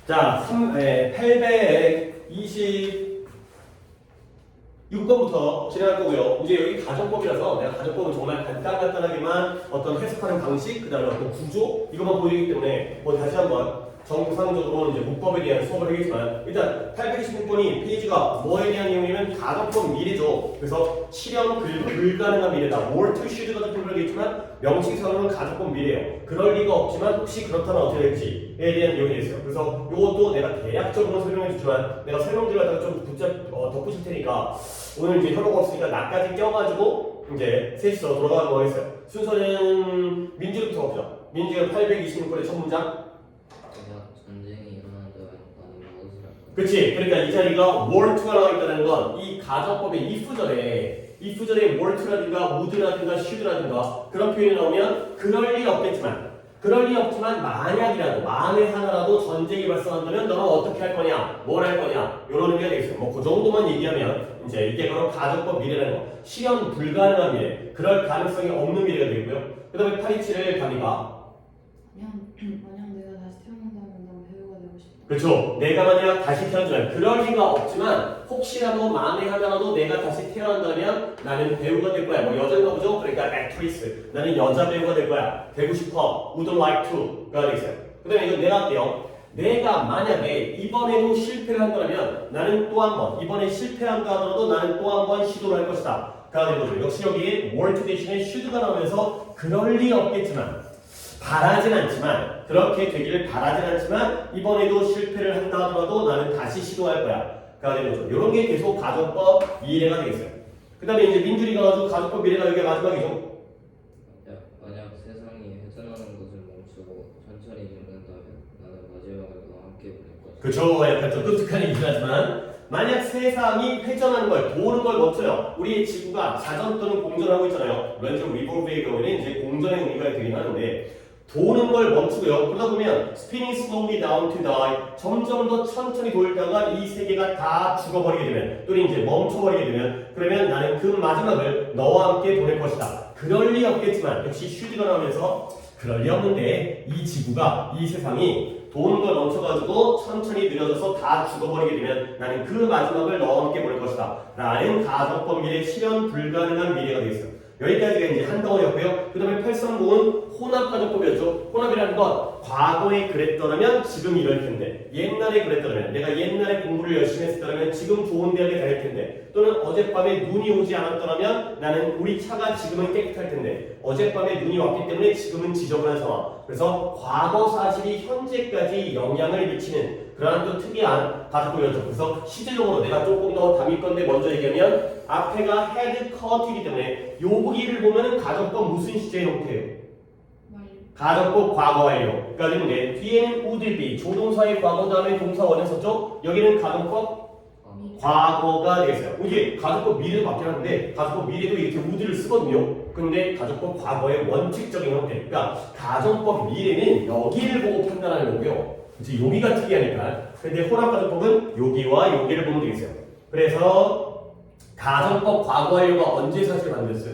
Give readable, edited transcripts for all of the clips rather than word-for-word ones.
자, 826번부터 진행할 거고요. 이제 여기 가정법이라서 내가 가정법은 정말 간단하게만 어떤 해석하는 방식, 그 다음에 어떤 구조, 이것만 보여주기 때문에 뭐 다시 한번 정상적으로 이제 문법에 대한 수업을 하겠지만, 일단 826번이 페이지가 뭐에 대한 내용이면 가정법 미래죠. 그래서 실현 불가능한 미래다. more to should가 같은 표현을 했지만 명칭상으로는 가정법 미래예요. 그럴 리가 없지만 혹시 그렇다면 어떻게 될지에 대한 내용이 있어요. 그래서 이것도 내가 대략적으로 설명해 주지만 내가 설명드리다가 좀 덧붙일 테니까 오늘 이제 혈로가 없으니까 나까지 껴가지고 이제 셋이서 돌아가는 거 하겠어요. 순서는 민주부터 가보자. 민주가 826번의 첫 문장. 전쟁이 일어난다면 나는 무엇을 할까? 그치? 그러니까 이 자리가 were to가 나와 있다는 건 이 가정법의 if 절에 were to라든가 would라든가 should라든가 그런 표현이 나오면 그럴 리 없겠지만 만약이라도 만에 하나라도 전쟁이 발생한다면 너는 어떻게 할 거냐? 뭘 할 거냐? 이런 의미가 되겠어요. 뭐 그 정도만 얘기하면 이제 이게 바로 가정법 미래라는 거. 실현 불가능한 미래. 그럴 가능성이 없는 미래가 되고요. 그 다음에 827을 갑니다. 만약 내가 다시 태어난다면 난 배우가 되고 싶다. 그렇죠. 내가 만약 다시 태어난다면 그럴 리가 없지만 혹시라도 만에 하나라도 내가 다시 태어난다면 나는 배우가 될 거야. 뭐 여자인가 보죠. 그러니까 actress. 나는 여자 배우가 될 거야. 되고 싶어. would like to가 되겠어요. 그 다음에 이거 내가 할게요. 내가 만약에 이번에도 실패를 한다면 나는 또 한 번, 이번에 실패한다 하더라도 나는 또 한 번 시도를 할 것이다. 가 되는 거죠. 역시 여기에 were to 대신에 should가 나오면서 그럴 리 없겠지만 바라진 않지만 그렇게 되기를 바라진 않지만 이번에도 실패를 한다 하더라도 나는 다시 시도할 거야. 가 되는 거죠. 이런 게 계속 가정법 미래가 되겠어요. 그 다음에 이제 민준이가 가지고 가정법 미래가 여기가 마지막이죠. 만약 세상이 회전하는 것을 멈추고 천천히 죽는다면 나는 마지막을 너와 함께 보낼 것이다. 그쵸. 약간 좀 독특한 얘기긴 하지만 만약 세상이 회전하는 걸, 도는 걸 멈춰요. 우리의 지구가 자전 또는 공전하고 있잖아요. 왼쪽 리볼브의 경우에는 이제 공전의 의미가 되긴 하는데 도는 걸 멈추고요. 그러다 보면 spinning slowly down to die 점점 더 천천히 돌다가 이 세계가 다 죽어버리게 되면 또는 이제 멈춰버리게 되면 그러면 나는 그 마지막을 너와 함께 보낼 것이다. 그럴 리 없겠지만 역시 슈드가 나오면서 그럴 리 없는데 이 지구가 이 세상이 도는 걸 멈춰가지고 천천히 느려져서 다 죽어버리게 되면 나는 그 마지막을 너와 함께 보낼 것이다. 라는 가정법 미래 실현 불가능한 미래가 되겠어요. 여기까지가 이제 한 덩어리였고요. 그 다음에 839은 혼합가정법이었죠. 혼합이라는 건 과거에 그랬더라면 지금 이럴 텐데 옛날에 그랬더라면 내가 옛날에 공부를 열심히 했었더라면 지금 좋은 대학에 다닐 텐데 또는 어젯밤에 눈이 오지 않았더라면 나는 우리 차가 지금은 깨끗할 텐데 어젯밤에 눈이 왔기 때문에 지금은 지저분한 상황. 그래서 과거 사실이 현재까지 영향을 미치는 그러한 또 특이한 가정법이었죠. 그래서 실질적으로 내가 조금 더 담을 건데 먼저 얘기하면 앞에가 had cut이기 때문에 여기를 보면은 가정법 무슨 시제 형태예요? 가정법 과거 완료가 되는데 뒤에는 would be 조동사의 과거 다음에 동사 원형 썼죠? 여기는 가정법 과거가 되겠어요. 이게 가정법 미래도 맞긴 한데 가정법 미래도 이렇게 would를 쓰거든요. 근데 가정법 과거의 원칙적인 형태. 그러니까 가정법 미래는 여기를 보고 판단하는 거고요. 이제 여기가 특이하니까. 근데 혼합가정법은 여기와 여기를 보면 되겠어요. 그래서 가정법 과거 완료가 언제 사실 만들었어요?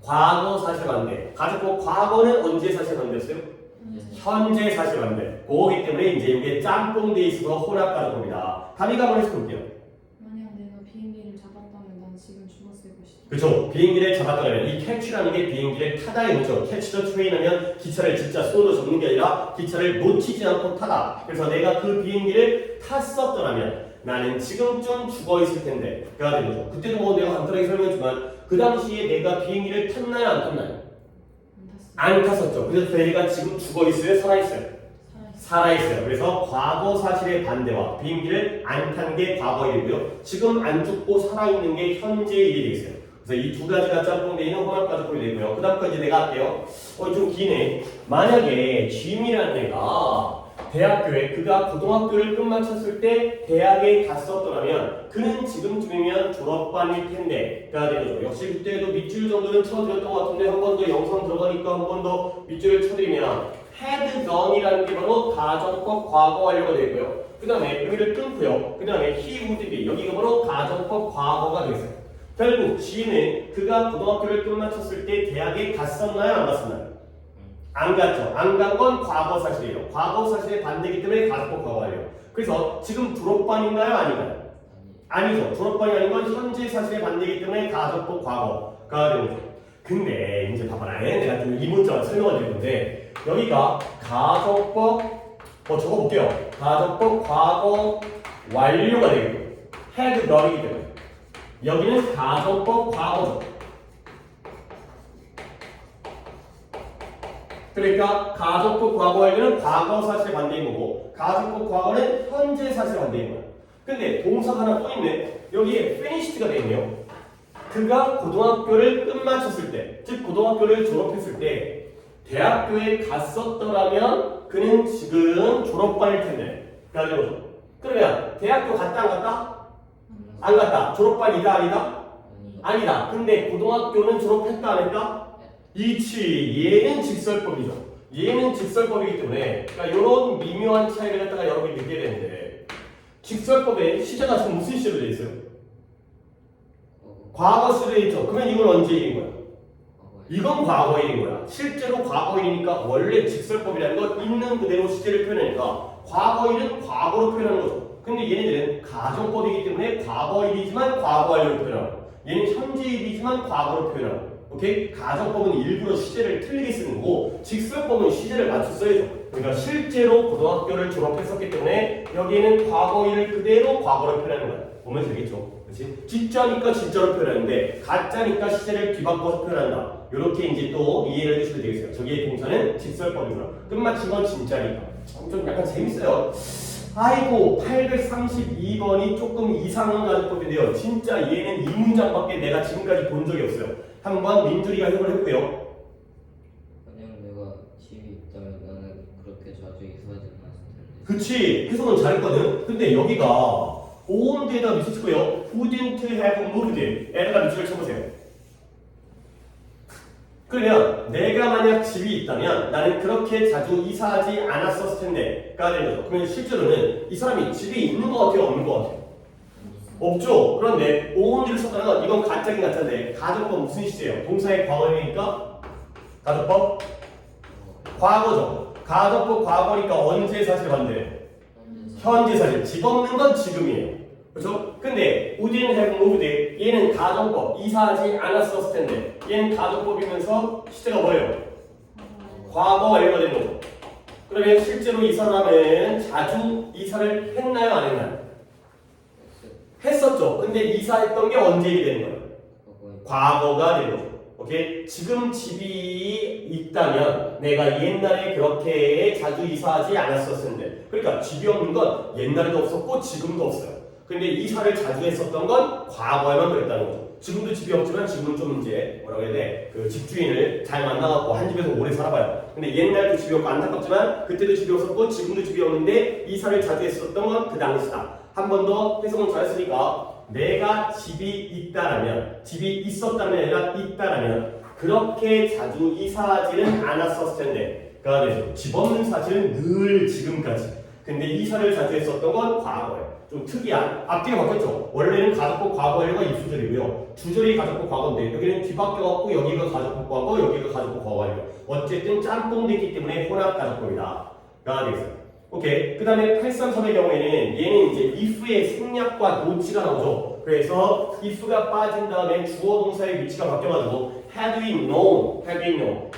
과거 사실 만들. 가정법 과거는 언제 사실 만들었어요? 현재 사실 만들. 그거기 때문에 이제 이게 짬뽕돼 있어서 혼합가정법이다. 답이가 한번 해서 볼게요. 만약 내가 비행기를 잡았다면 난 지금 죽었을 것이다. 그렇죠. 비행기를 잡았다면 이 캐치라는 게 비행기를 타다의 문죠. 캐치 더 트레인 하면 기차를 진짜 손으로 접는 게 아니라 기차를 놓치지 않고 타다. 그래서 내가 그 비행기를 탔었더라면 나는 지금쯤 죽어 있을 텐데 가 되는 거죠. 그때도 뭐 내가 간단하게 설명했지만 그 당시에 내가 비행기를 탔나요 안 탔나요? 안 탔었죠. 그래서 내가 지금 죽어 있어요? 살아 있어요? 살아 있어요. 그래서 과거 사실의 반대와 비행기를 안 탄 게 과거 일이고요. 지금 안 죽고 살아 있는 게 현재 일이 되겠어요. 그래서 이 두 가지가 짬뽕되어 있는 혼합가정법이 되고요. 그 다음까지 내가 할게요. 좀 기네. 만약에 짐이라는 애가 대학교에 그가 고등학교를 끝마쳤을 때 대학에 갔었더라면 그는 지금쯤이면 졸업반일 텐데가 되는 거죠. 역시 그때도 밑줄 정도는 쳐드렸던 것 같은데 한 번 더 영상 들어가니까 한 번 더 밑줄을 쳐드리면 had done이라는 게 바로 가정법 과거 완료가 되고요. 그 다음에 여기를 끊고요. 그 다음에 he would be 여기가 바로 가정법 과거가 되겠어요. 결국 G는 그가 고등학교를 끝마쳤을 때 대학에 갔었나요? 안 갔었나요? 안 갔죠. 안 간 건 과거 사실이에요. 과거 사실의 반대이기 때문에 가속법 과거 완료. 그래서 지금 졸업반인가요? 아닌가요? 아니죠. 졸업반이 아닌 건 현재 사실의 반대이기 때문에 가속법 과거가 되는 거죠. 근데 이제 봐봐라. 내가 좀 이 문자를 설명을 드릴 건데 여기가 가속법 적어볼게요. 가속법 과거 완료가 되겠고 had none이기 때문에 여기는 가속법 과거죠. 그러니까 가속법 과거 완료는 과거 사실의 반대인 거고 가속법 과거는 현재 사실의 반대인 거야. 근데 동사가 하나 또 있네. 여기에 finished가 되어 있네요. 그가 고등학교를 끝마쳤을 때, 즉 고등학교를 졸업했을 때 대학교에 갔었더라면 그는 지금 졸업반일 텐데. 그러면 대학교 갔다 안 갔다? 안 갔다. 졸업반이다 아니다? 아니다. 근데 고등학교는 졸업했다 안 했다? 이치. 얘는 직설법이죠. 얘는 직설법이기 때문에 그러니까 이런 미묘한 차이를 갖다가 여러분이 느끼게 되는데 직설법의 시제가 지금 무슨 시제로 되어 있어요? 과거 시제로 되어 있죠. 그러면 이건 언제 일인 거야? 이건 과거일인 거야. 실제로 과거일이니까 원래 직설법이라는 건 있는 그대로 시제를 표현하니까 과거일은 과거로 표현하는 거죠. 근데 얘네들은 가정법이기 때문에 과거일이지만 과거 완료로 표현하고 얘는 현재일이지만 과거로 표현하고 오케이? 가정법은 일부러 시제를 틀리게 쓰는 거고 직설법은 시제를 맞춰 써야죠. 그러니까 실제로 고등학교를 졸업했었기 때문에 여기에는 과거일을 그대로 과거로 표현하는 거야. 보면 되겠죠? 그렇지? 진짜니까 진짜로 표현하는데 가짜니까 시제를 뒤바꿔서 표현한다. 이렇게 이제 또 이해를 해주시면 되겠어요. 저기의 동사는 직설법이구나. 끝마친 건 진짜니까. 좀 약간 재밌어요. 아이고 832번이 조금 이상한 가정법인데요. 진짜 얘는 이 문장밖에 내가 지금까지 본 적이 없어요. 한번 민준이가 해석을 해볼게요. 만약 내가 집이 있다면 나는 그렇게 자주 이사하지 않았을 텐데. 그치 해석은 잘했거든. 근데 여기가 on 데다 미칠 거예요. wouldn't have moved in 에다가 미치를 쳐보세요. 그러면 내가 만약 집이 있다면 나는 그렇게 자주 이사하지 않았었을 텐데가 되는 거죠. 그러면 실제로는 이 사람이 집이 있는 것 같아요? 없는 것 같아요? 없죠. 그런데 on를 썼다는 건 이건 가짜긴 가짜인데 가정법 무슨 시제예요? 동사의 과거이니까 가정법 과거죠. 가정법 과거니까 언제 사실 반대? 현재 사실. 집 없는 건 지금이에요. 그렇죠? 근데 wouldn't have moved in 얘는 가정법 이사하지 않았었을 텐데 얘는 가정법이면서 시제가 뭐예요? 과거 완료가 되는 거죠. 그러면 실제로 이 사람은 자주 이사를 했나요? 안 했나요? 했었죠. 근데 이사했던 게 언제 일이 되는 거예요? 과거가 되는 거죠. 오케이? 지금 집이 있다면 내가 옛날에 그렇게 자주 이사하지 않았었을 텐데 그러니까 집이 없는 건 옛날에도 없었고 지금도 없어요. 근데 이사를 자주 했었던 건 과거에만 그랬다는 거죠. 지금도 집이 없지만 지금은 좀 이제 뭐라고 해야 돼? 그 집주인을 잘 만나갖고 한 집에서 오래 살아봐요. 근데 옛날도 집이 없고 안타깝지만 그때도 집이 없었고 지금도 집이 없는데 이사를 자주 했었던 건 그 당시다. 한 번 더 해석을 잘했으니까 내가 집이 있다라면 집이 있었다면 아니라 있다라면 그렇게 자주 이사하지는 않았었을 텐데가 되죠. 집 없는 사실은 늘 지금까지. 근데 이사를 자주 했었던 건 과거예요. 좀 특이한 앞뒤가 바뀌었죠. 원래는 가족법 과거 완료가 입수절이고요. 주절이 가족법 과거인데 여기는 뒤바뀌어갖고 여기가 가족법 과거 여기가 가족법 과거 완료. 어쨌든 짬뽕됐기 때문에 혼합 가족법이다 가 되겠어요. 오케이. 그 다음에 833의 경우에는 얘는 이제 if의 생략과 노치가 나오죠. 그래서 if가 빠진 다음에 주어 동사의 위치가 바뀌어가지고 had we known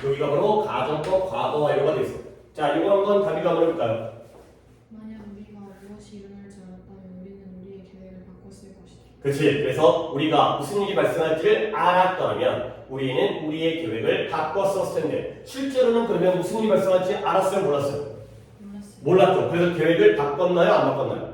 여기가 바로 가정법 과거 완료가 됐어. 자 이거 한번 답이가 한번 해볼까요? 만약 우리가 무엇이 일어날지 알았다면 우리는 우리의 계획을 바꿨을 것이다. 그렇지. 그래서 우리가 무슨 일이 발생할지를 알았더라면 우리는 우리의 계획을 바꿨었을 텐데 실제로는 그러면 무슨 일이 발생할지 알았어요? 몰랐어요? 몰랐죠. 그래서 계획을 바꿨나요? 안 바꿨나요?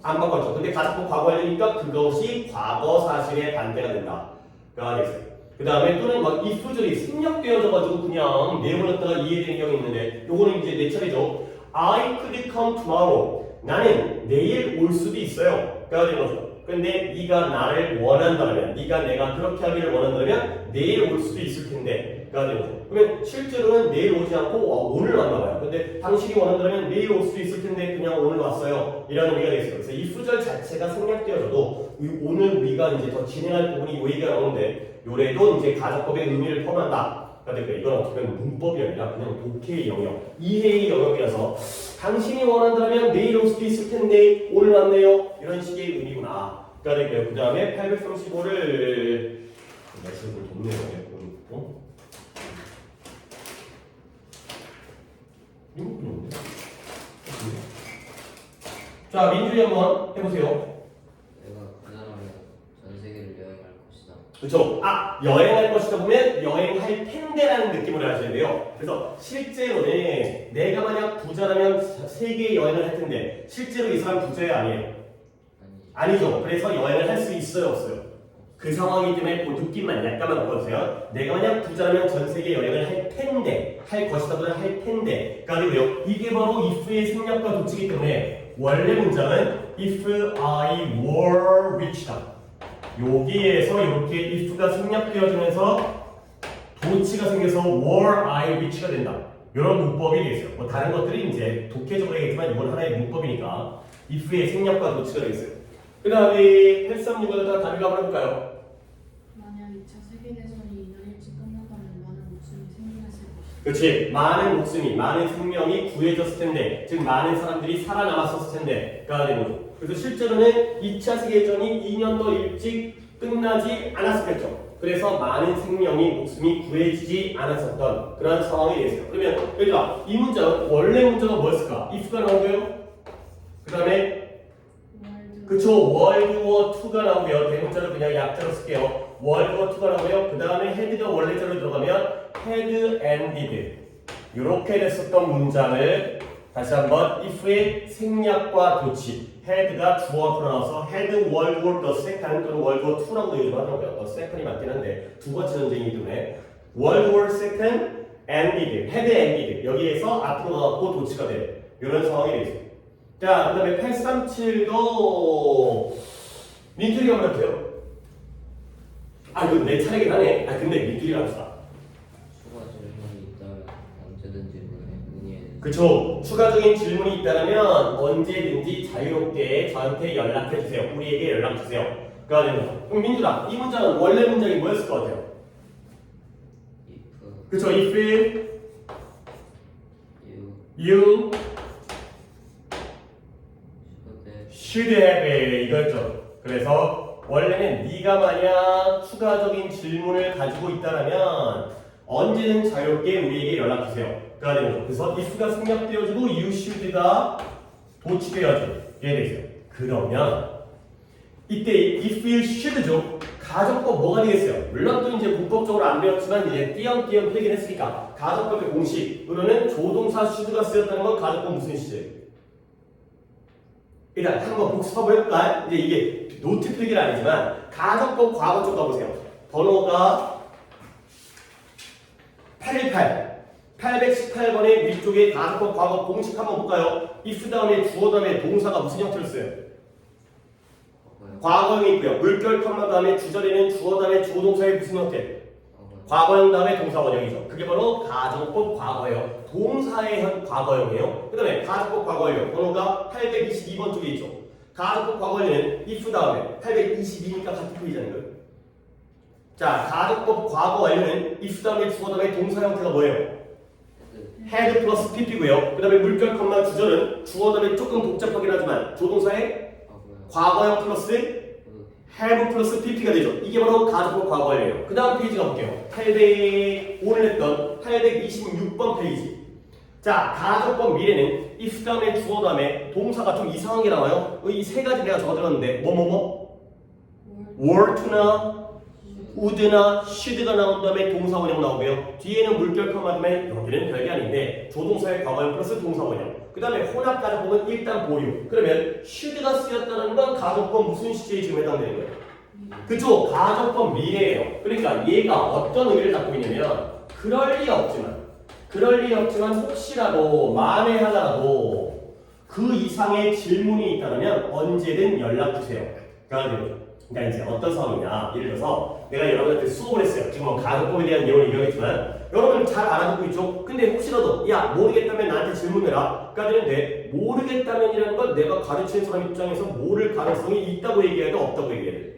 안 바꿨죠. 근데 가족법 과거 완료니까 그것이 과거 사실의 반대가 된다. 가 되겠어요. 그 다음에 또는 막 if절이 생략되어져가지고 그냥 내용을 갖다가 이해되는 경우가 있는데 요거는 이제 내 차례죠. I could come tomorrow. 나는 내일 올 수도 있어요. 가 되는 거죠. 근데 네가 나를 원한다면 네가 내가 그렇게 하기를 원한다면 내일 올 수도 있을 텐데 가 되는 거죠. 그러면 실제로는 내일 오지 않고 오늘 왔나봐요. 근데 당신이 원한다면 내일 올 수도 있을 텐데 그냥 오늘 왔어요. 이런 의미가 되겠어요. 그래서 이 수절 자체가 생략되어져도 오늘 우리가 이제 더 진행할 부분이 이 얘기가 나오는데 요래도 이제 가정법의 의미를 포함한다 그러니까 이건 어떻게 보면 문법이 아니라 그냥 독해의 영역, 이해의 영역이라서 당신이 원한다면 내일 올 수도 있을 텐데 오늘 왔네요. 이런 식의 의미구나. 그러니까 그 다음에 835를 말씀을 돕네요. 자, 민준이 한번 해보세요. 내가 그 사람의 전 세계를 여행할 것이다. 그렇죠. 아, 여행할 것이다 보면 여행할 텐데라는 느낌으로 하셔야 돼요. 그래서 실제로는 내가 만약 부자라면 세계 여행을 할 텐데 실제로 이 사람 부자야 아니에요? 아니죠. 그래서 여행을 할 수 있어요 없어요? 그 상황이기 때문에 그 느낌만 약간만 보여주세요. 내가 만약 부자라면 전 세계 여행을 할 텐데, 할 것이다보다 할 텐데. 그러니까요, 이게 바로 if의 생략과 도치기 때문에 원래 문장은 if I were rich다. 여기에서 이렇게 if가 생략되어지면서 도치가 생겨서 were I rich가 된다. 이런 문법이 되겠어요. 뭐 다른 것들이 이제 독해적으로 하겠지만 이건 하나의 문법이니까 if의 생략과 도치가 되겠어요. 그 다음에 836을 답을 한번 해볼까요? 만약 2차 세계대전이 2년 일찍 끝난다면 많은 목숨이 생겨났을 것이다. 그렇지. 많은 목숨이, 많은 생명이 구해졌을 텐데, 즉 많은 사람들이 살아남았었을 텐데가 되는 거죠. 그래서 실제로는 2차 세계대전이 2년 더 일찍 끝나지 않았었겠죠. 그래서 많은 생명이, 목숨이 구해지지 않았었던 그런 상황이 되겠어요. 그러면 여기가 이 문장은 원래 문자가 뭐였을까? if가 나오고요. 그 다음에 그쵸, 월드워 2가 나오고요. 대문자로 그냥 약자로 쓸게요. 월드워 2가 나오고요. 그 다음에 헤드가 원래자로 들어가면 헤드 엔디드 이렇게 됐었던 문장을 다시 한번 if의 생략과 도치 헤드가 주어로 나와서 헤드 월드워 더 세컨 또는 월드워 2라고도 요즘 하더라고요. 더 세컨이 맞긴 한데 두 번째 전쟁이기 때문에 월드워 세컨 엔디드 헤드 엔디드 여기에서 앞으로 나왔고 도치가 돼요. 이런 상황이 되겠습니다. 자, 그 다음에 837도 민준이가 한번 해보세요. 아, 이거 내 차례긴 하네. 아, 근데 민준이가 합시다. 추가 질문이 있다면 언제든지 문의해 주세요. 그쵸. 추가적인 질문이 있다면 언제든지 자유롭게 저한테 연락해주세요. 우리에게 연락주세요. 그럼 민준아, 이 문장은 원래 문장이 뭐였을 것 같아요? if 그쵸. If you you should have 이거였죠. 그래서 원래는 네가 만약 추가적인 질문을 가지고 있다면 언제든 자유롭게 우리에게 연락주세요. 가 되는 거죠. 그래서 if가 생략되어지고 you should가 도치되어지게 되세요. 그러면 이때 if you should죠. 가정법 뭐가 되겠어요? 물론 또 이제 문법적으로 안 배웠지만 이제 띄엄띄엄 풀긴 했으니까 가정법의 공식으로는 조동사 should가 쓰였다는 건 가정법 무슨 시제예요? 일단 한번 복습하고 해볼까요? 이제 이게 노트 필기는 아니지만 가정법 과거 쪽 가보세요. 번호가 818 818번의 위쪽에 가정법 과거 공식 한번 볼까요? if 다음에 주어 다음에 동사가 무슨 형태로 써요? 과거형이 있고요. 물결 컴마 다음에 주절에는 주어 다음에 조동사의 무슨 형태? 과거형 다음에 동사 원형이죠. 그게 바로 가정법 과거예요. 동사의 과거형이에요. 그 다음에 가정법 과거형 번호가 822번 쪽에 있죠. 가정법 과거형은 if 다음에 822니까 같은 페이지라는 거예요. 자, 가정법 과거 완료는 if 다음에 주어 다음에 동사 형태가 뭐예요? had 플러스 pp고요. 그 다음에 물결 컴마 주절은 주어 다음에 조금 복잡하긴 하지만 조동사의 과거형 플러스 have 플러스 pp가 되죠. 이게 바로 가정법 과거예요. 그 다음 페이지 가볼게요. 800 오늘 했던 826번 페이지. 자, 가정법 미래는 if 다음에 주어 다음에 동사가 좀 이상한 게 나와요. 이 세 가지 내가 적어드렸는데 were to나 would나 should가 나온 다음에 동사 원형 나오고요. 뒤에는 물결 컴마 다음에 여기는 별게 아닌데 조동사의 과거형 플러스 동사 원형. 그 다음에 혼합 가정법은 일단 보류. 그러면 should가 쓰였다는 건 가정법 무슨 시제에 지금 해당되는 거예요? 그죠? 가정법 미래예요. 그러니까 얘가 어떤 의미를 갖고 있냐면 그럴 리 없지만 혹시라도 만에 하나라도 그 이상의 질문이 있다면 언제든 연락주세요. 그러니까 이제 어떤 상황이냐. 예를 들어서 내가 여러분한테 수업을 했어요. 지금 가정법에 대한 내용을 얘기하겠지만 여러분 잘 알아듣고 있죠? 근데 혹시라도 야 모르겠다면 나한테 질문해라. 가 되는데 모르겠다면이라는 건 내가 가르치는 사람 입장에서 모를 가능성이 있다고 얘기해야 돼? 없다고 얘기해야 돼?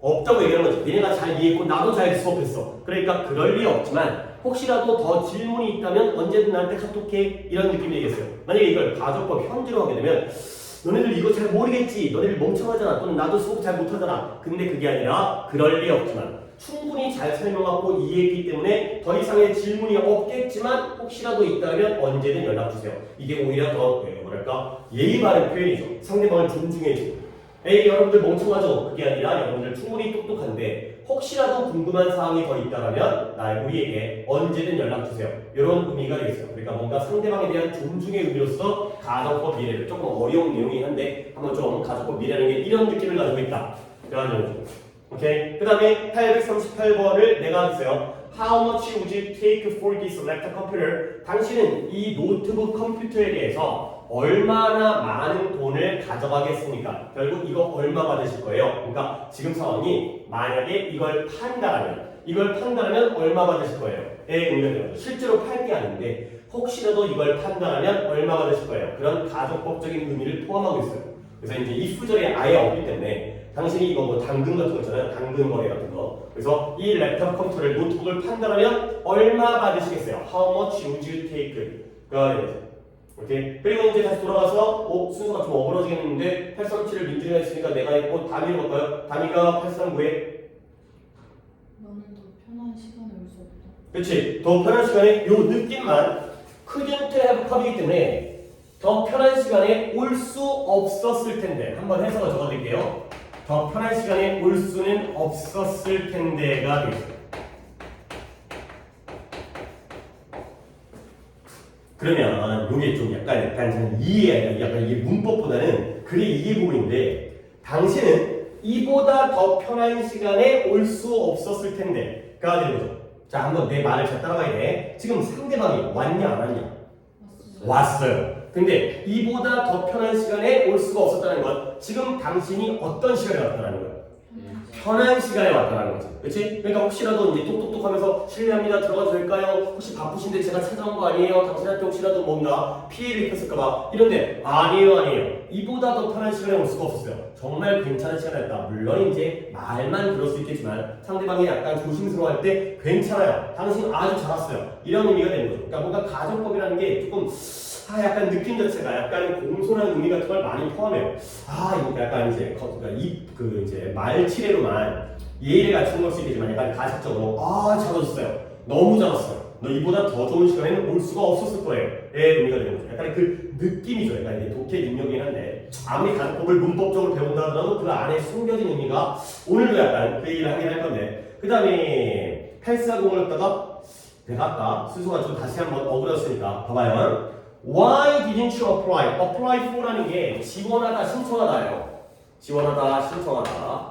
없다고 얘기하는 거지. 니네가 잘 이해했고 나도 잘 수업했어. 그러니까 그럴 리 없지만 혹시라도 더 질문이 있다면 언제든 나한테 카톡해 이런 느낌이겠어요. 만약에 이걸 가족법 현지로 하게 되면 너네들 이거 잘 모르겠지. 너네들 멍청하잖아. 또는 나도 수업 잘 못하잖아. 근데 그게 아니라 그럴 리 없지만 충분히 잘 설명하고 이해했기 때문에 더 이상의 질문이 없겠지만 혹시라도 있다면 언제든 연락주세요. 이게 오히려 더 뭐랄까 예의 바른 표현이죠. 상대방을 존중해주고 에이 여러분들 멍청하죠? 그게 아니라 여러분들 충분히 똑똑한데 혹시라도 궁금한 사항이 더 있다면 날 우리에게 언제든 연락주세요. 이런 의미가 되겠어요. 그러니까 뭔가 상대방에 대한 존중의 의미로서 가정법 미래를 조금 어려운 내용이긴 한데 한번 좀 가정법 미래라는 게 이런 느낌을 가지고 있다. 이런 오케이. 그 다음에 838번을 내가 하겠어요. How much would you take for this laptop computer? 당신은 이 노트북 컴퓨터에 대해서 얼마나 많은 돈을 가져가겠습니까? 결국 이거 얼마 받으실 거예요? 그러니까 지금 상황이 만약에 이걸 판다면 얼마 받으실 거예요? 에 의미가 되는 거죠. 실제로 팔 게 아닌데 혹시라도 이걸 판다면 얼마 받으실 거예요? 그런 가정법적인 의미를 포함하고 있어요. 그래서 이제 이 구절이 아예 없기 때문에 당신이 이거 뭐 당근 같은 거 있잖아요. 당근 거래 같은 거. 그래서 이 랩탑 컴퓨터를 노트북을 판다면 얼마 받으시겠어요? How much would you take? 가 되죠. 오케이. 그리고 이제 다시 돌아가서 순서가 좀 어그러지겠는데 837을 민준이가 했으니까 내가 했고 다미로 갈까요? 다미가 839에 너는 더 편한 시간에 올 수 없다. 그렇지. 더 편한 시간에 요 느낌만 couldn't have come이기 때문에 더 편한 시간에 올 수 없었을 텐데 한번 해석을 적어드릴게요. 더 편한 시간에 올 수는 없었을 텐데가 되겠습니다. 그러면 이게 좀 약간 약간 이게 문법보다는 글의 이해 부분인데 당신은 이보다 더 편한 시간에 올 수 없었을 텐데가 되는 거죠. 자, 한번 내 말을 잘 따라가야 돼. 지금 상대방이 왔냐 안 왔냐? 왔어요. 근데 이보다 더 편한 시간에 올 수가 없었다는 건 지금 당신이 어떤 시간에 왔다는 거예요? 편한 시간에 왔다는 거지. 그렇지? 그러니까 혹시라도 이제 똑똑똑하면서 실례합니다. 들어가도 될까요? 혹시 바쁘신데 제가 찾아온 거 아니에요? 당신한테 혹시라도 뭔가 피해를 입혔을까봐 이런데 아니에요. 이보다 더 편한 시간에 올 수가 없었어요. 정말 괜찮은 시간이었다. 물론 이제 말만 그럴 수 있겠지만 상대방이 약간 조심스러워할 때 괜찮아요. 당신 아주 잘 왔어요. 이런 의미가 되는 거죠. 그러니까 뭔가 가정법이라는 게 조금 약간 느낌 자체가 약간 공손한 의미 같은 걸 많이 포함해요. 이거 약간 이제 이제 말치레로만 예의를 갖추는 걸 수 있겠지만 약간 가식적으로 잘하셨어요. 너무 잘했어요. 너 이보다 더 좋은 시간에는 올 수가 없었을 거예요. 의 의미가 되는 거죠. 약간 그 느낌이죠. 약간 이제 독해 능력이긴 한데 아무리 가정법을 문법적으로 배운다 하더라도 그 안에 숨겨진 의미가 오늘도 약간 그 얘기를 하긴 할 건데 그 다음에 840을 갖다가 내가 아까 순서가 좀 다시 한번 억울했으니까 봐봐요. Why didn't you apply? Apply for라는 게 지원하다, 신청하다예요. 지원하다, 신청하다.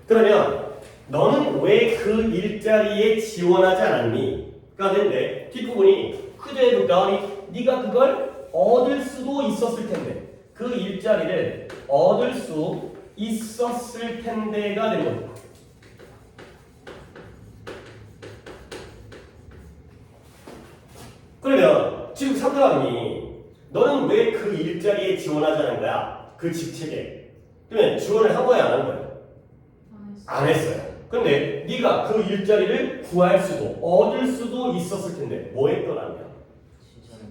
그러면 너는 왜 그 일자리에 지원하지 않았니? 가 되는데 뒷부분이 could have got it. 네가 그걸 얻을 수도 있었을 텐데 그 일자리를 얻을 수 있었을 텐데가 되는 겁니다. 그러면 지금 상대방이 너는 왜 그 일자리에 지원하지 않은 거야? 그 직책에. 그러면 지원을 한 거야 안 한 거야? 안 했어요. 근데 네가 그 일자리를 구할 수도 얻을 수도 있었을 텐데 뭐 했더라면?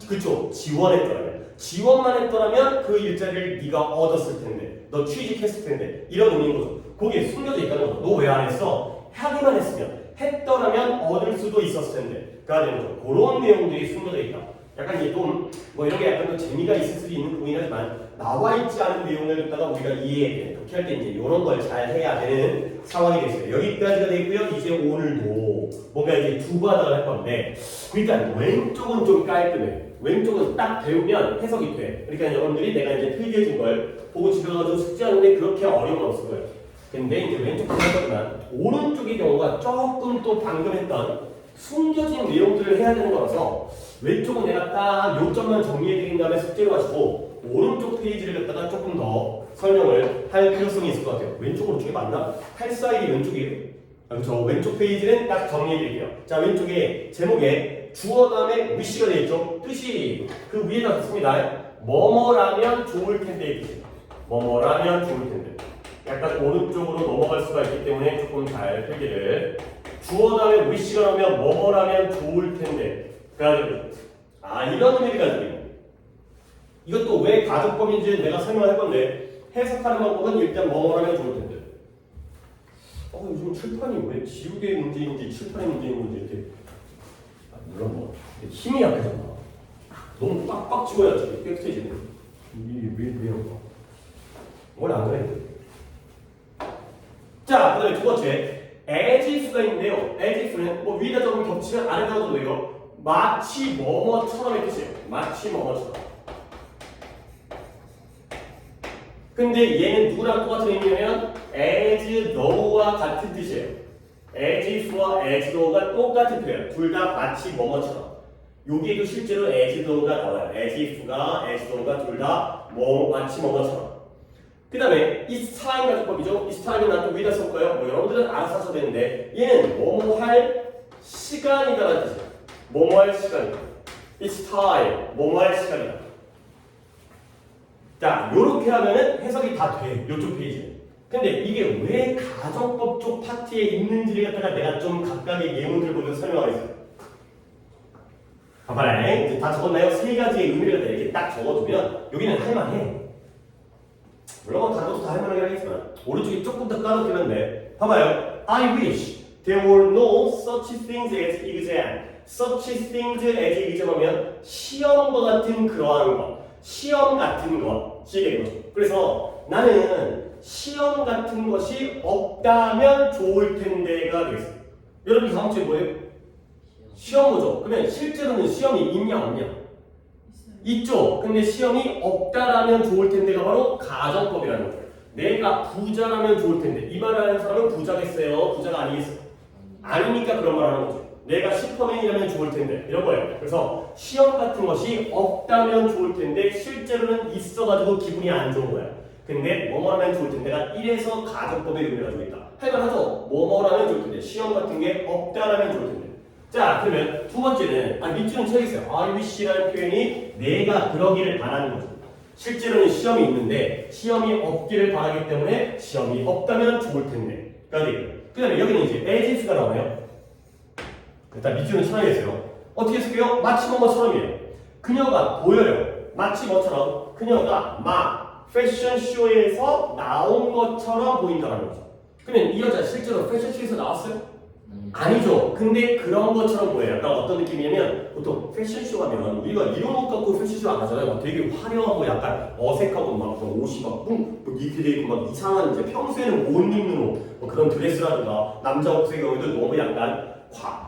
그쵸? 지원했더라면. 지원만 했더라면 그 일자리를 네가 얻었을 텐데 너 취직했을 텐데 이런 의미인 거죠. 거기에 숨겨져 있다는 거죠. 너 왜 안 했어? 하기만 했으면 했더라면 얻을 수도 있었을 텐데 가 되는 거죠. 그런 내용들이 숨겨져 있다. 약간 이게 좀 뭐 이런 게 약간 또 재미가 있을 수도 있는 부분이긴 하지만 나와 있지 않은 내용을 갖다가 우리가 이해해 그렇게 할 때 이제 이런 걸 잘 해야 되는 상황이 됐어요. 여기까지가 되고요. 이제 오늘도 뭔가 이제 두 바닥을 할 건데 일단 왼쪽은 좀 깔끔해. 왼쪽은 딱 배우면 해석이 돼. 그러니까 여러분들이 내가 이제 필기해 준 걸 보고 집에 가서 숙제하는데 그렇게 어려움은 없을 거예요. 근데 이제 왼쪽도 할 거지만 오른쪽의 경우가 조금 또 방금 했던 숨겨진 내용들을 해야 되는 거라서 왼쪽은 내가 딱 요점만 정리해드린 다음에 숙제로 가지고 오른쪽 페이지를 갖다가 조금 더 설명을 할 필요성이 있을 것 같아요. 왼쪽 오른쪽이 맞나? 841이 왼쪽이에요. 그렇죠. 왼쪽 페이지는 딱 정리해드릴게요. 자, 왼쪽에 제목에 주어 다음에 wish가 되어 있죠. 뜻이 그 위에다 썼습니다. 뭐뭐라면 좋을 텐데 뜻이. 뭐뭐라면 좋을 텐데. 약간 오른쪽으로 넘어갈 수가 있기 때문에 조금 잘 필기를. 주어 다음에 wish가 나오면 뭐뭐라면 좋을 텐데. 그래가지고 이런 의미를 가지고 있는. 이것도 왜 가정법인지 내가 설명할 건데 해석하는 방법은 일단 뭐뭐라면 좋을 텐데. 요즘 칠판이 왜 지우개 문제인지 칠판의 문제인지 이렇게 물론 뭐 힘이 약해서 너무 빡빡 찍어야지 깨끗해지네. 이게 왜 이런 거? 원래 안 그래. 자, 그다음에 두 번째 as if가 있는데요. as if는 뭐 위에다 적으면 겹치면 아래다 적어도 돼요. 마치 뭐뭐처럼의 뜻이에요. 마치 뭐뭐처럼. 근데 얘는 누구랑 똑같은 의미냐면 as though와 같은 뜻이에요. as if와 as though가 똑같은 표현. 둘 다 마치 뭐뭐처럼. 여기에도 실제로 as though가 나와요. as if가 as though가 둘 다 마치 뭐뭐처럼. 그 다음에 is time 가정법이죠. is time은 나또 위에다 써볼까요? 뭐 여러분들은 알아서 하셔도 되는데 얘는 뭐뭐 할 시간이다라는 뜻이에요. 뭐뭐 할 시간이다. is time 뭐뭐 할 시간이다. 자, 요렇게 하면은 해석이 다 돼. 요쪽 페이지에. 근데 이게 왜 가정법 쪽 파트에 있는지를 갖다가 내가 좀 각각의 예문들 보면서 설명하겠어요. 봐봐라. 이제 다 적었나요? 세 가지의 의미를 이렇게 딱 적어두면 여기는 할만해. 물론 다른 것도 다 할만하게 하겠지만 오른쪽이 조금 더 까놓기는 한데 봐봐요. I wish there were no such things as exam. such things as exam 하면 시험과 같은 그러한 것. 시험 같은 것이 되는 거죠. 그래서 나는 시험 같은 것이 없다면 좋을 텐데가 되겠습니다. 여러분 다음 주에 뭐예요? 시험 보죠. 그러면 실제로는 시험이 있냐 없냐? 있죠. 근데 시험이 없다라면 좋을 텐데가 바로 가정법이라는 거예요. 내가 부자라면 좋을 텐데 이 말을 하는 사람은 부자겠어요? 부자가 아니겠어요? 아니니까 그런 말 하는 거죠. 내가 슈퍼맨이라면 좋을 텐데 이런 거예요. 그래서 시험 같은 것이 없다면 좋을 텐데 실제로는 있어가지고 기분이 안 좋은 거야. 근데 뭐뭐라면 좋을 텐데가 이래서 가정법의 의미를 가지고 있다. 할만하죠? 뭐뭐라면 좋을 텐데 시험 같은 게 없다라면 좋을 텐데. 자, 그러면 두 번째는 밑줄은 쳐있어요. I wish라는 표현이 내가 그러기를 바라는 거죠. 실제로는 시험이 있는데 시험이 없기를 바라기 때문에 시험이 없다면 좋을 텐데. 그 다음에 여기는 이제 as if가 나오네요. 일단 밑줄은 쳐야겠어요. 어떻게 쓸게요? 마치 뭐뭐처럼이에요. 그녀가 보여요. 마치 뭐처럼 그녀가 패션쇼에서 나온 것처럼 보인다는 거죠. 그러면 이 여자 실제로 패션쇼에서 나왔어요? 아니죠. 근데 그런 것처럼 보여요. 약간 어떤 느낌이냐면 보통 패션쇼 하면 우리가 이런 옷 갖고 패션쇼 안 하잖아요. 되게 화려하고 약간 어색하고 막 옷이 막 이렇게 돼 있고 막 이상한 이제 평소에는 못 입는 옷 뭐 그런 드레스라든가 남자 옷의 경우에도 너무 약간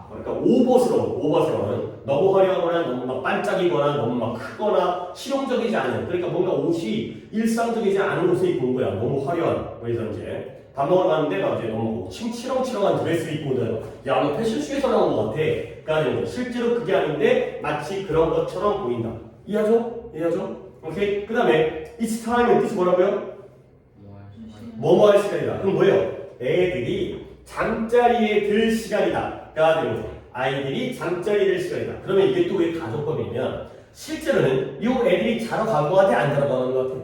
그러니까 오버스러운 너무 화려하거나 너무 막 반짝이거나 너무 막 크거나 실용적이지 않은 그러니까 뭔가 옷이 일상적이지 않은 옷을 입고 온 거야. 너무 화려한 그래서 이제 밥 먹으러 갔는데 막 이제 너무 치렁치렁한 드레스 입고 오더라고. 야, 너 패션쇼에서 나온 것 같아. 그러니까 실제로 그게 아닌데 마치 그런 것처럼 보인다. 이해하죠? 오케이. 그 다음에 it's time의 뜻이 뭐라고요? 뭐뭐 할 시간이다. 그럼 뭐예요? 애들이 잠자리에 들 시간이다가 되는 거죠. 아이들이 잠자리에 들 시간이다. 그러면 이게 또 왜 가정법이냐면 실제로는 이 애들이 자러 간 것 같아? 안 자러 가는 것 같아?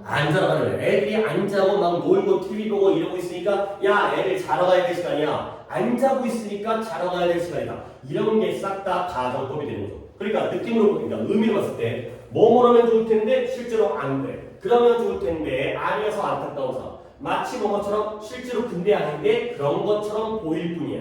안 자러 가는 거예요. 애들이 안 자고 막 놀고 TV 보고 이러고 있으니까 야 애들 자러 가야 될 시간이야. 안 자고 있으니까 자러 가야 될 시간이다. 이런 게 싹 다 가정법이 되는 거죠. 그러니까 느낌으로 보니까 의미로 봤을 때 뭐뭐라면 좋을 텐데 실제로 안 돼. 그러면 좋을 텐데 아니어서 안타까운 상황. 마치 뭐뭐처럼 실제로 근데 아닌데 그런 것처럼 보일 뿐이야.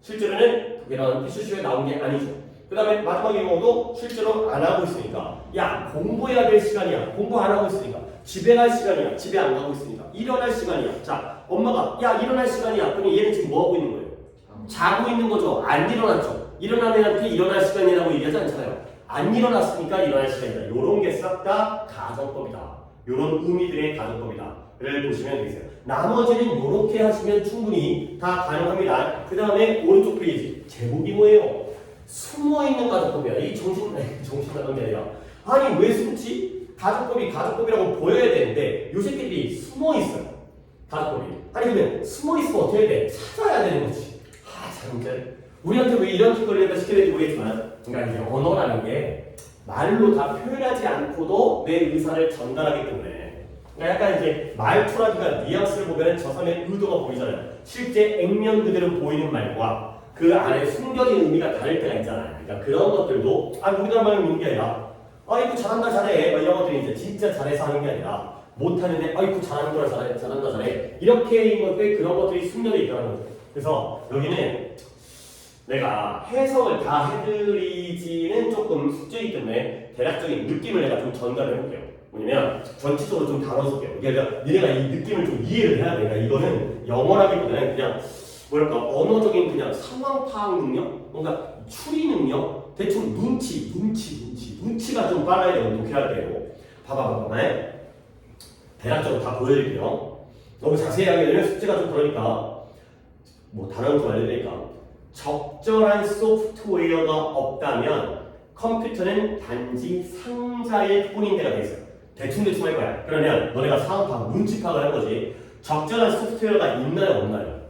실제로는 그런 패션쇼에 나온 게 아니죠. 그 다음에 마지막에 경우도 실제로 안 하고 있으니까 야 공부해야 될 시간이야. 공부 안 하고 있으니까 집에 갈 시간이야. 집에 안 가고 있으니까 일어날 시간이야. 자 엄마가 야 일어날 시간이야. 그러면 얘는 지금 뭐 하고 있는 거예요? 자고 있는 거죠. 안 일어났죠. 일어난 애한테 일어날 시간이라고 얘기하지 않잖아요. 안 일어났으니까 일어날 시간이다. 요런 게 싹 다 가정법이다. 요런 의미들의 가정법이다. 를 보시면 되겠어요. 나머지는 이렇게 하시면 충분히 다 가능합니다. 그 다음에 오른쪽 페이지 제목이 뭐예요? 숨어있는 가정법이야. 이 정신 나간 게 아니라 아니 왜 숨지? 가정법이 가정법이라고 보여야 되는데 요 새끼들이 숨어있어요. 가정법이. 아니 그러면 숨어있으면 어떻게 해야 돼? 찾아야 되는 거지. 참 우리한테 왜 이런 짓거리를 시켜야 모르겠지만 그러니까 이제 언어라는 게 말로 다 표현하지 않고도 내 의사를 전달하기 때문에 그러니까 약간 이제 말투라든가 뉘앙스를 보면 저 사람의 의도가 보이잖아요. 실제 액면 그대로 보이는 말과 그 안에 숨겨진 의미가 다를 때가 있잖아요. 그러니까 그런 것들도 우리나라 말로 있는 게 아니라 이거 잘한다 잘해 이런 것들이 이제 진짜 잘해서 하는 게 아니라 못하는데 이거 잘하는 거라 잘한다 잘해 이렇게인 것들 그런 것들이 숨겨져 있다는 거죠. 그래서 여기는 내가 해석을 다 해드리지는 조금 숙제이기 때문에 대략적인 느낌을 내가 좀 전달해 볼게요. 뭐냐면 전체적으로 좀 다뤄줄게요. 그러니까 니네가 이 느낌을 좀 이해를 해야 돼. 그러니까 이거는 영어라기보다는 그냥 뭐랄까 언어적인 그냥 상황 파악 능력, 뭔가 추리 능력, 대충 눈치가 좀 빨라야 되고 독해야 되고. 봐봐. 대략적으로 다 보여드릴게요. 너무 자세히 하게 되면 숙제가 좀 그러니까 뭐 단어를 좀 알려드리니까 적절한 소프트웨어가 없다면 컴퓨터는 단지 상자일 뿐인 데가 돼 있어요. 대충 할 거야. 그러면 너네가 상황 파악, 눈치 파악을 하는 거지. 적절한 소프트웨어가 있나요 없나요?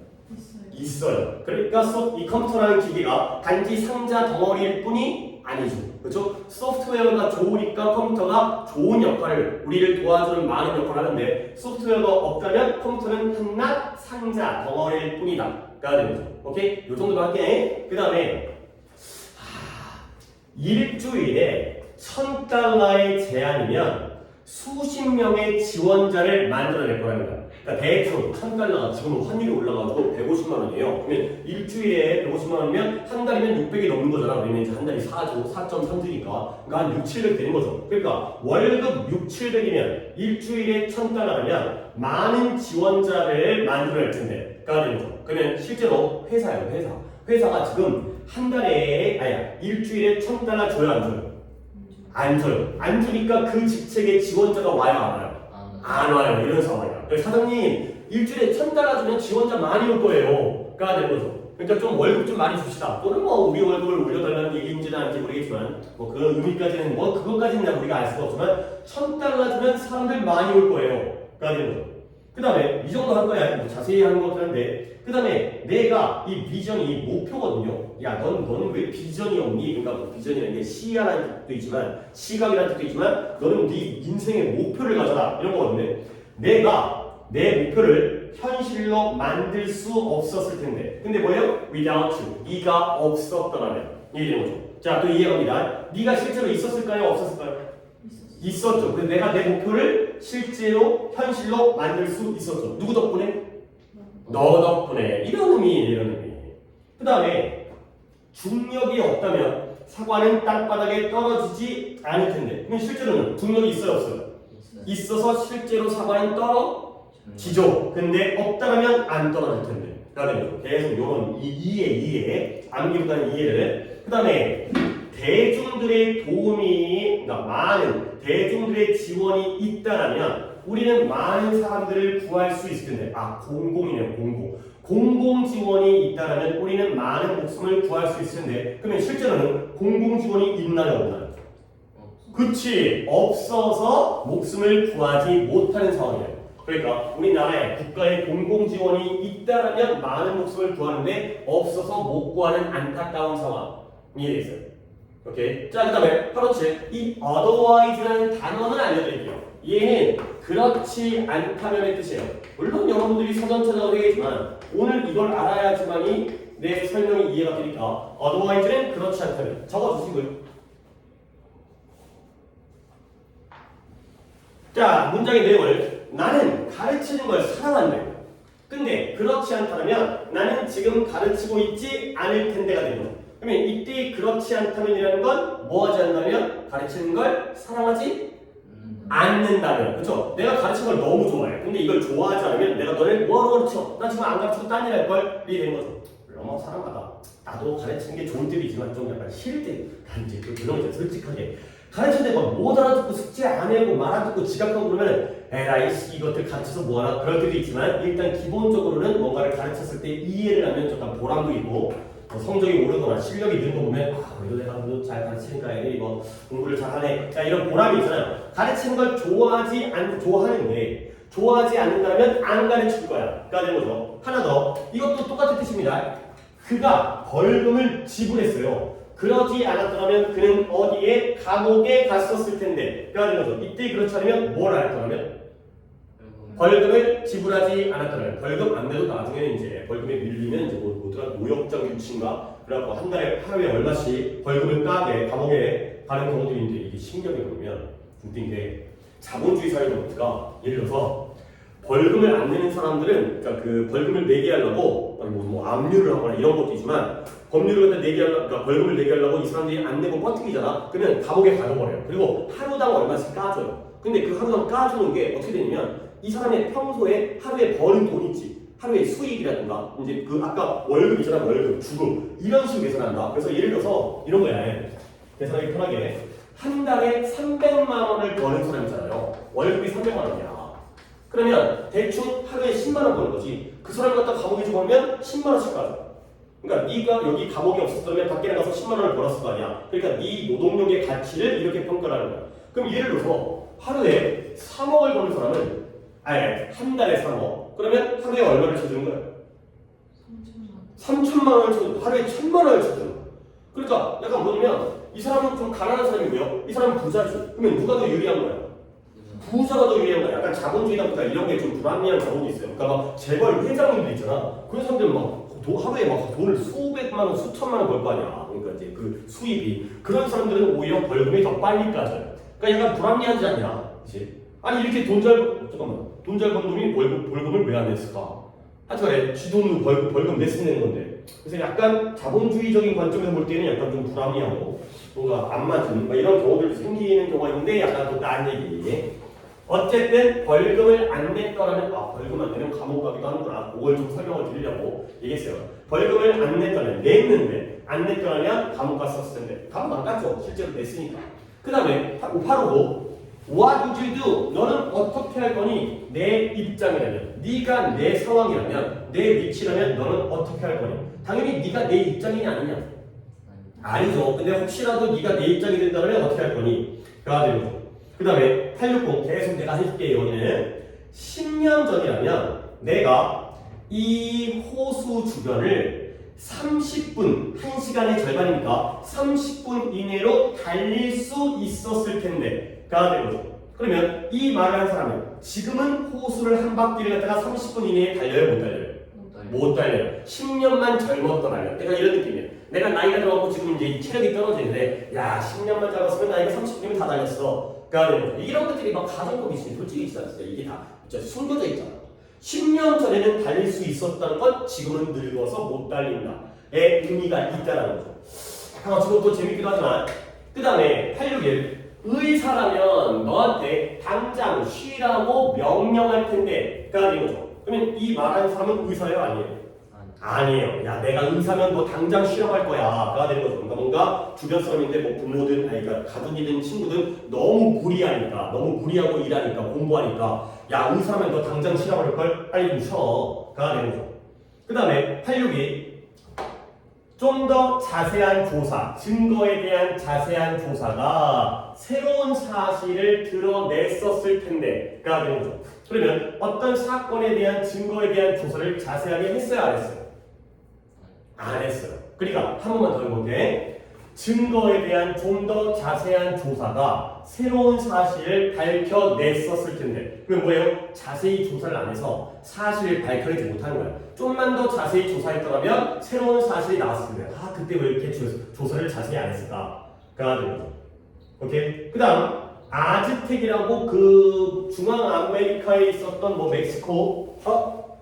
있어요. 그러니까 이 컴퓨터라는 기기가 단지 상자 덩어리일 뿐이 아니죠. 그렇죠? 소프트웨어가 좋으니까 컴퓨터가 좋은 역할을 우리를 도와주는 많은 역할을 하는데 소프트웨어가 없다면 컴퓨터는 한낱 상자 덩어리일 뿐이다. 가 되는 거죠. 오케이? 요 정도로 할게. 그 다음에 일주일에 $1,000의 제한이면 수십 명의 지원자를 만들어낼 거라는 거야. 그러니까 대충 $1,000가 지금 환율이 올라가지고 150만 원이에요. 그러면 일주일에 150만 원이면 한 달이면 600이 넘는 거잖아. 그러면 이제 한 달이 4.3주니까 그러니까 한 6, 700 되는 거죠. 그러니까 월급 6, 700이면 일주일에 $1,000면 많은 지원자를 만들어낼 텐데 가 되는 거죠. 그러면 실제로 회사예요. 회사가 지금 한 달에 일주일에 $1,000 줘요 안 줘요? 안 줘요. 안 주니까 그 직책에 지원자가 와요 안 와요? 안 와요. 이런 상황이야. 사장님 일주일에 $1,000 주면 지원자 많이 올 거예요. 가 되는 거죠. 그러니까 좀 월급 좀 많이 줍시다. 또는 뭐 우리 월급을 올려달라는 얘기인지는 아닌지 모르겠지만 뭐 그런 의미까지는 뭐 그것까지는 우리가 알 수가 없지만 $1,000 주면 사람들 많이 올 거예요. 가 되는 거죠. 그 다음에 이 정도 할 거야. 뭐 자세히 하는 것도 하는데 그 다음에 내가 이 비전이 목표거든요. 너는 왜 비전이 없니? 그러니까 뭐 비전이라는 게 시야라는 뜻도 있지만 시각이라는 뜻도 있지만 너는 네 인생의 목표를 가져라 이런 거거든요. 내가 내 목표를 현실로 만들 수 없었을 텐데 근데 뭐예요? without you. 네가 없었더라면 이게 되는 거죠. 자, 또 이해합니다. 네가 실제로 있었을까요? 없었을까요? 있었죠. 근데 내가 내 목표를 실제로 현실로 만들 수 있었죠. 누구 덕분에? 너 덕분에. 이런 의미. 그 다음에 중력이 없다면 사과는 땅바닥에 떨어지지 않을 텐데. 그럼 실제로는 중력이 있어요, 없어요? 있어서 실제로 사과는 떨어지죠. 근데 없다면 안 떨어질 텐데. 그다음에 계속 요런 이해, 암기보다는 이해를. 그 다음에 대중들의 도움이, 그러니까 많은 대중들의 지원이 있다라면 우리는 많은 사람들을 구할 수 있을 텐데. 공공이네요, 공공 지원이 있다라면 우리는 많은 목숨을 구할 수 있을 텐데. 그러면 실제로는 공공 지원이 있나요, 없나요? 그치, 없어서 목숨을 구하지 못하는 상황이에요. 그러니까 우리나라에 국가의 공공 지원이 있다라면 많은 목숨을 구하는데 없어서 못 구하는 안타까운 상황이 있어요. 오케이. 자, 그 다음에 8번째 이 otherwise라는 단어는 알려드릴게요. 얘는 그렇지 않다면의 뜻이에요. 물론 여러분들이 사전 찾아도 되겠지만 오늘 이걸 알아야지만이 내 설명이 이해가 되니까 otherwise는 그렇지 않다면 적어주시고요. 자, 문장의 내용을 나는 가르치는 걸 사랑한다. 근데 그렇지 않다면 나는 지금 가르치고 있지 않을 텐데가 되는 거죠. 그러면 이때 그렇지 않다면이라는 건 뭐 하지 않는다면? 가르치는 걸 사랑하지 않는다면. 그렇죠? 내가 가르치는 걸 너무 좋아해. 근데 이걸 좋아하지 않으면 내가 너를 뭐하러 가르쳐? 나 지금 안 가르치고 딴 일 할 걸? 이게 되는 거죠. 너무 사랑하다. 나도 가르치는 게 좋은 때이지만 좀 약간 싫을 때 난 이제 그 그런 거 솔직하게 가르치는데 막 못 알아듣고 숙제 안 해고 말 안 듣고 지각하고 그러면 에라이 이것들 가르쳐서 뭐하나 그럴 때도 있지만 일단 기본적으로는 뭔가를 가르쳤을 때 이해를 하면 조금 보람도 있고 성적이 오르거나 실력이 느는 거 보면 그래도 내가 잘 가르치니까 애들이 뭐 공부를 잘하네 이런 보람이 있잖아요. 가르치는 걸 좋아하는데 좋아하지 않는다면 안 가르칠 거야 가 되는 거죠. 하나 더 이것도 똑같은 뜻입니다. 그가 벌금을 지불했어요. 그러지 않았더라면 그는 어디에 감옥에 갔었을 텐데 가 되는 거죠. 이때 그렇지 않으면 뭘 할 거라면 벌금을 지불하지 않았다는 벌금 안 내도 나중에는 이제 벌금에 밀리면 이제 뭐더라 노역장 유치인가 그래갖고 한 달에 하루에 얼마씩 벌금을 까게 감옥에 가는 경우도 있는데 이게 신경이 보면 웃긴 게 자본주의 사회로부터가 예를 들어서 벌금을 안 내는 사람들은 그러니까 그 벌금을 내게 하려고 뭐 압류를 하거나 이런 것도 있지만 법률을 갖다 내게 하려고 그러니까 벌금을 내게 하려고 이 사람들이 안 내고 뻗튀기잖아. 그러면 감옥에 가둬버려요. 그리고 하루당 얼마씩 까줘요. 근데 그 하루당 까주는 게 어떻게 되냐면 이 사람의 평소에 하루에 버는 돈 있지. 하루의 수익이라든가 이제 그 아까 월급 있잖아. 월급, 주급 이런 식으로 계산한다. 그래서 예를 들어서 이런 거야. 계산하기 편하게 한 달에 300만 원을 버는 사람 있잖아요. 월급이 300만 원이야. 그러면 대충 하루에 10만 원 버는 거지. 그 사람 갖다 감옥에 집어넣으면 10만 원씩 가져. 그러니까 네가 여기 감옥에 없었으면 밖에 나가서 10만 원을 벌었을 거 아니야. 그러니까 네 노동력의 가치를 이렇게 평가하는 거야. 그럼 예를 들어서 하루에 3억을 버는 사람은 한 달에 3억. 그러면 하루에 얼마를 쳐주는 거야? 3천만 원을 쳐주는 하루에 1,000만 원을 쳐주는 거야. 그러니까 약간 뭐냐면 이 사람은 좀 가난한 사람이고요. 이 사람은 부자지. 그러면 누가 더 유리한 거야? 부자가 더 유리한 거야. 약간 자본주의다 이런 게 좀 불합리한 자본이 있어요. 그러니까 막 재벌 회장님들 있잖아. 그런 사람들은 막 하루에 막 돈을 수백만 원, 수천만 원 벌 거 아니야. 그러니까 이제 그 수입이 그런 사람들은 오히려 벌금이 더 빨리 까져요. 그러니까 약간 불합리하지 않냐, 그렇지? 아니 이렇게 돈 잘 번 놈이 벌금을 왜 안 냈을까? 하여튼간에 쥐돈 벌금 냈으면 되는 건데. 그래서 약간 자본주의적인 관점에서 볼 때는 약간 좀 불합리하고 뭔가 안 맞은 이런 경우들도 생기는 경우가 있는데 약간 또 딴 얘기. 어쨌든 벌금을 안 냈더라면 벌금 안 내면 감옥 가기도 하는구나. 그걸 좀 설명을 드리려고 얘기했어요. 벌금을 안 냈더라면 냈는데 안 냈더라면 감옥 갔었을 텐데 감옥 안 갔죠. 실제로 냈으니까. 그 다음에 585 What would you do? 너는 어떻게 할 거니? 내 입장이라면 네가 내 상황이라면 내 위치라면 너는 어떻게 할 거니? 당연히 네가 내 입장이냐 아니냐? 아니죠. 근데 혹시라도 네가 내 입장이 된다면 어떻게 할 거니? 가 되는 거죠. 그 다음에 860 계속 내가 해줄게요. 여기는 10년 전이라면 내가 이 호수 주변을 30분, 1시간의 절반이니까 30분 이내로 달릴 수 있었을 텐데 가 되는 거죠. 그러면 이 말을 한 사람은 지금은 호수를 한 바퀴를 갖다가 30분 이내에 달려요? 못 달려요? 못 달려요. 10년만 젊었던 아이야. 내가 이런 느낌이야. 내가 나이가 들어가고 지금 이제 체력이 떨어지는데 야 10년만 잡았으면 나이가 30분이면 다 달렸어. 이런 것들이 막 가정법이 있으니 솔직히 있어요. 이게 다 숨겨져 있잖아. 10년 전에는 달릴 수 있었다는 건 지금은 늙어서 못 달린다의 의미가 있다는 거죠. 저것도 재밌기도 하지만 그 다음에 861 의사라면 너한테 당장 쉬라고 명령할 텐데가 되는 거죠. 그러면 이 말하는 사람은 의사예요? 아니에요? 아니에요. 야 내가 의사면 너 당장 쉬라고 할 거야 가 되는 거죠. 그러니까 뭔가 주변 사람인데 뭐 부모든 그러니까 가족이든 친구든 너무 무리하니까 너무 무리하고 일하니까 공부하니까 야 의사면 너 당장 쉬라고 할 걸 빨리 좀 쉬어 가 되는 거죠. 그 다음에 862 좀 더 자세한 조사, 증거에 대한 자세한 조사가 새로운 사실을 드러냈었을 텐데가 되는 거죠. 그러면 어떤 사건에 대한 증거에 대한 조사를 자세하게 했어요? 안 했어요? 안 했어요. 그러니까 한 번만 더 해볼게. 증거에 대한 좀 더 자세한 조사가 새로운 사실을 밝혀냈었을 텐데 그럼 뭐예요? 자세히 조사를 안 해서 사실을 밝혀내지 못하는 거야. 좀만 더 자세히 조사했더라면 새로운 사실이 나왔을 텐데 그때 왜 이렇게 조사를 자세히 안 했을까? 가 되는 거죠. 오케이? 그 다음 아즈텍이라고 그 중앙아메리카에 있었던 뭐 멕시코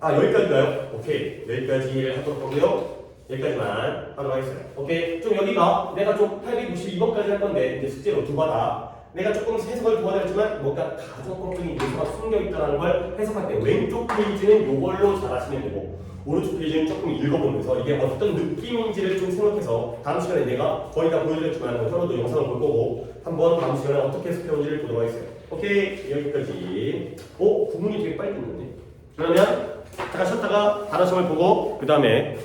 여기까지가요? 오케이 여기까지를 하도록 하고요. 여기까지만 하도록 하겠습니다. 오케이 좀 여기가 내가 좀 862번까지 할 건데 이제 숙제로 두 바다 내가 조금 해석을 도와드렸지만 뭔가 가정법적인 요소가 숨겨있다는 걸 해석할 때 왼쪽 페이지는 이걸로 잘 하시면 되고 오른쪽 페이지는 조금 읽어보면서 이게 어떤 느낌인지를 좀 생각해서 다음 시간에 내가 거의 다 보여드렸지만 서로도 영상을 볼 거고 한번 다음 시간에 어떻게 해석해온지를 보도록 하겠습니다. 오케이 여기까지. 구문이 되게 빨리 끝났네. 그러면 잠깐 쉬었다가 단어 시험을 보고 그 다음에